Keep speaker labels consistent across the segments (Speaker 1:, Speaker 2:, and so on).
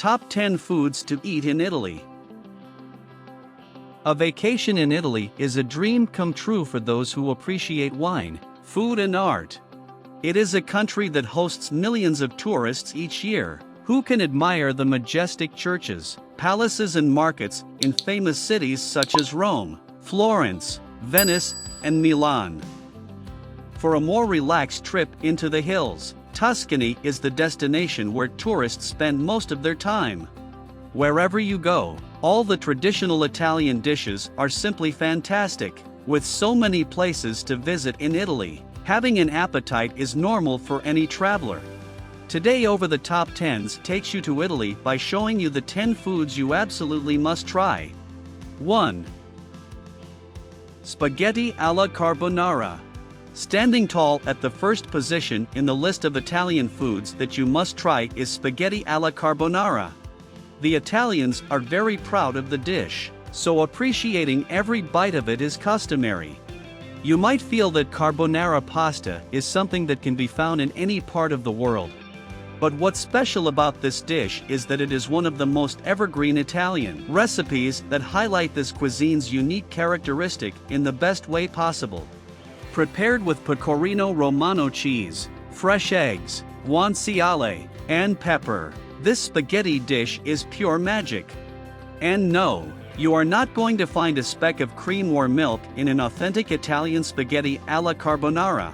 Speaker 1: Top 10 Foods to Eat in Italy. A vacation in Italy is a dream come true for those who appreciate wine, food and art. It is a country that hosts millions of tourists each year, who can admire the majestic churches, palaces and markets in famous cities such as Rome, Florence, Venice, and Milan. For a more relaxed trip into the hills, Tuscany is the destination where tourists spend most of their time. Wherever you go, all the traditional Italian dishes are simply fantastic. With so many places to visit in Italy, having an appetite is normal for any traveler. Today Over the Top 10s takes you to Italy by showing you the 10 foods you absolutely must try. 1. Spaghetti alla carbonara. Standing tall at the first position in the list of Italian foods that you must try is spaghetti alla carbonara. The Italians are very proud of the dish, so appreciating every bite of it is customary. You might feel that carbonara pasta is something that can be found in any part of the world. But what's special about this dish is that it is one of the most evergreen Italian recipes that highlight this cuisine's unique characteristic in the best way possible. Prepared with pecorino romano cheese, fresh eggs, guanciale, and pepper, this spaghetti dish is pure magic. And no, you are not going to find a speck of cream or milk in an authentic Italian spaghetti alla carbonara.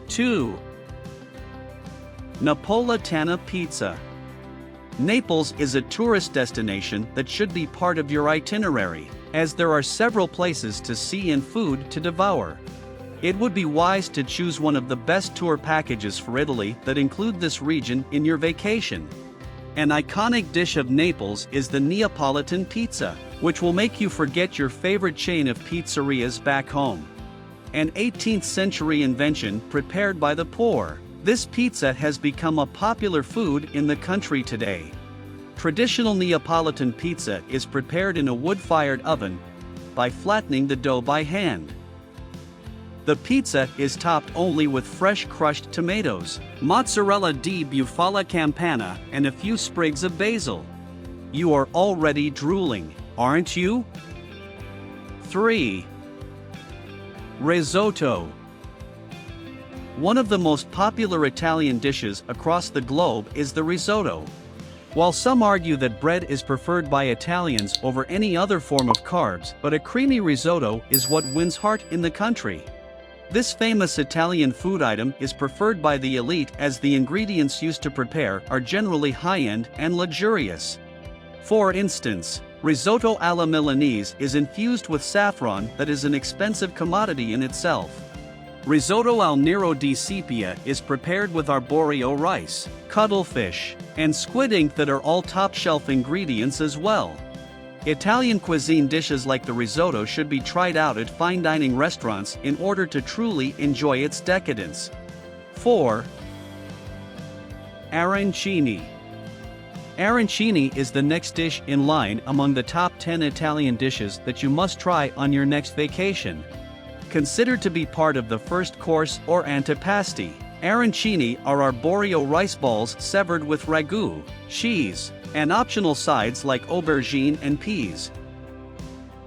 Speaker 1: 2. Napoletana Pizza. Naples is a tourist destination that should be part of your itinerary, as there are several places to see and food to devour. It would be wise to choose one of the best tour packages for Italy that include this region in your vacation. An iconic dish of Naples is the Neapolitan pizza, which will make you forget your favorite chain of pizzerias back home. An 18th century invention prepared by the poor, this pizza has become a popular food in the country today. Traditional Neapolitan pizza is prepared in a wood-fired oven by flattening the dough by hand. The pizza is topped only with fresh crushed tomatoes, mozzarella di bufala campana, and a few sprigs of basil. You are already drooling, aren't you? 3. Risotto. One of the most popular Italian dishes across the globe is the risotto. While some argue that bread is preferred by Italians over any other form of carbs, but a creamy risotto is what wins heart in the country. This famous Italian food item is preferred by the elite as the ingredients used to prepare are generally high-end and luxurious. For instance, risotto alla Milanese is infused with saffron that is an expensive commodity in itself. Risotto al nero di sepia is prepared with arborio rice, cuttlefish, and squid ink that are all top-shelf ingredients as well. Italian cuisine dishes like the risotto should be tried out at fine dining restaurants in order to truly enjoy its decadence. 4. Arancini. Arancini is the next dish in line among the top 10 Italian dishes that you must try on your next vacation. Considered to be part of the first course or antipasti, arancini are arborio rice balls severed with ragu, cheese, and optional sides like aubergine and peas.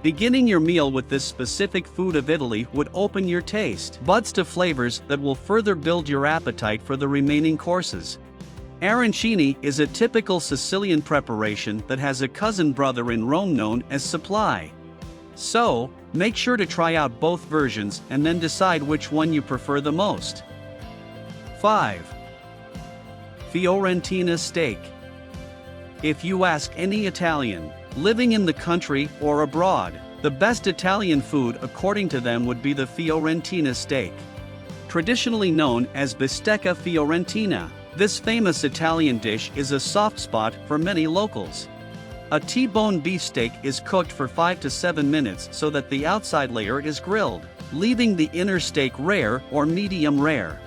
Speaker 1: Beginning your meal with this specific food of Italy would open your taste buds to flavors that will further build your appetite for the remaining courses. Arancini is a typical Sicilian preparation that has a cousin brother in Rome known as supply. So, make sure to try out both versions and then decide which one you prefer the most. 5. Fiorentina Steak. If you ask any Italian, living in the country or abroad, the best Italian food according to them would be the Fiorentina steak. Traditionally known as Bistecca Fiorentina, this famous Italian dish is a soft spot for many locals. A T-bone beefsteak is cooked for 5 to 7 minutes so that the outside layer is grilled, leaving the inner steak rare or medium rare.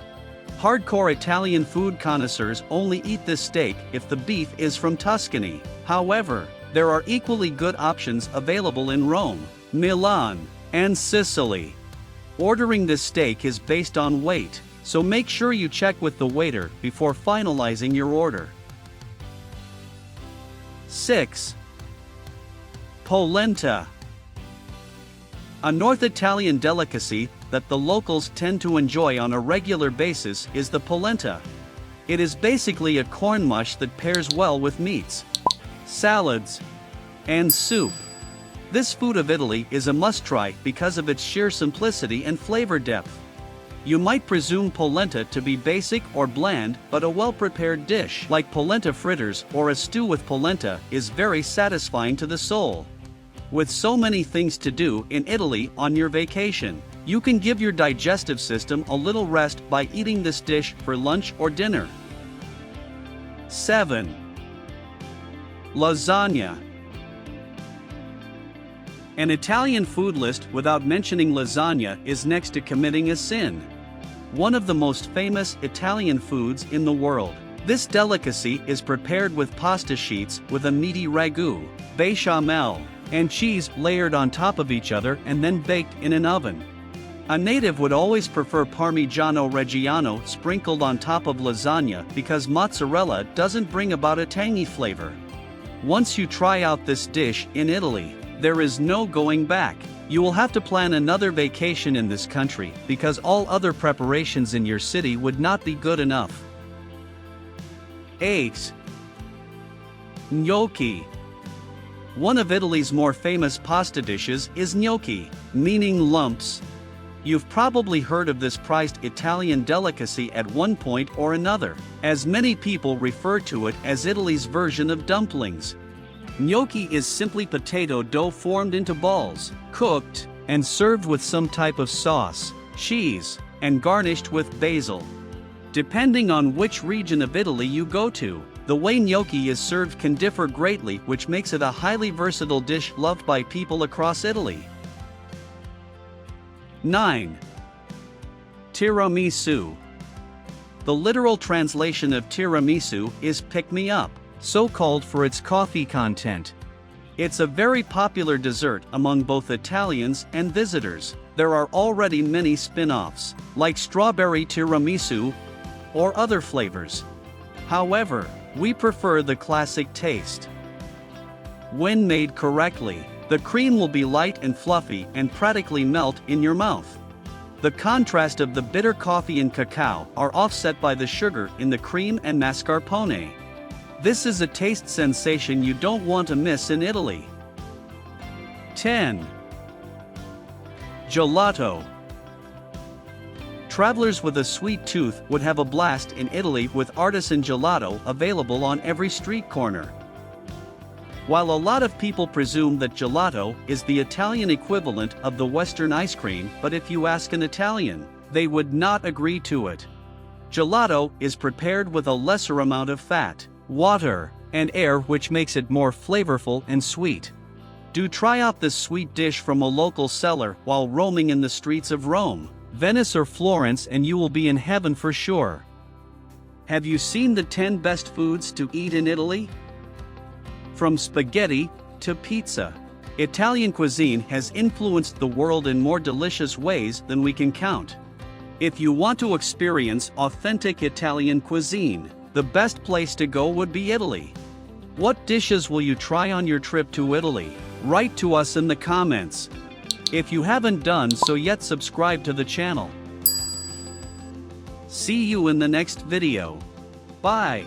Speaker 1: Hardcore Italian food connoisseurs only eat this steak if the beef is from Tuscany. However, there are equally good options available in Rome, Milan, and Sicily. Ordering this steak is based on weight, so make sure you check with the waiter before finalizing your order. 6. Polenta. A North Italian delicacy that the locals tend to enjoy on a regular basis is the polenta. It is basically a corn mush that pairs well with meats, salads, and soup. This food of Italy is a must-try because of its sheer simplicity and flavor depth. You might presume polenta to be basic or bland, but a well-prepared dish like polenta fritters or a stew with polenta is very satisfying to the soul. With so many things to do in Italy on your vacation, you can give your digestive system a little rest by eating this dish for lunch or dinner. 7. Lasagna. An Italian food list without mentioning lasagna is next to committing a sin. One of the most famous Italian foods in the world. This delicacy is prepared with pasta sheets with a meaty ragu, bechamel, and cheese layered on top of each other and then baked in an oven. A native would always prefer Parmigiano Reggiano sprinkled on top of lasagna because mozzarella doesn't bring about a tangy flavor. Once you try out this dish in Italy, there is no going back. You will have to plan another vacation in this country because all other preparations in your city would not be good enough. 8. Gnocchi. One of Italy's more famous pasta dishes is gnocchi, meaning lumps. You've probably heard of this prized Italian delicacy at one point or another, as many people refer to it as Italy's version of dumplings. Gnocchi is simply potato dough formed into balls, cooked, and served with some type of sauce, cheese, and garnished with basil. Depending on which region of Italy you go to, the way gnocchi is served can differ greatly, which makes it a highly versatile dish loved by people across Italy. 9. Tiramisù. The literal translation of tiramisu is pick-me-up, so called for its coffee content. It's a very popular dessert among both Italians and visitors. There are already many spin-offs, like strawberry tiramisu or other flavors. However, we prefer the classic taste. When made correctly, the cream will be light and fluffy and practically melt in your mouth. The contrast of the bitter coffee and cacao are offset by the sugar in the cream and mascarpone. This is a taste sensation you don't want to miss in Italy. 10. Gelato. Travelers with a sweet tooth would have a blast in Italy with artisan gelato available on every street corner. While a lot of people presume that gelato is the Italian equivalent of the Western ice cream, but if you ask an Italian, they would not agree to it. Gelato is prepared with a lesser amount of fat, water, and air, which makes it more flavorful and sweet. Do try out this sweet dish from a local seller while roaming in the streets of Rome, Venice or Florence, and you will be in heaven for sure. Have you seen the 10 best foods to eat in Italy? From spaghetti to pizza, Italian cuisine has influenced the world in more delicious ways than we can count. If you want to experience authentic Italian cuisine, the best place to go would be Italy. What dishes will you try on your trip to Italy? Write to us in the comments. If you haven't done so yet, subscribe to the channel. See you in the next video. Bye.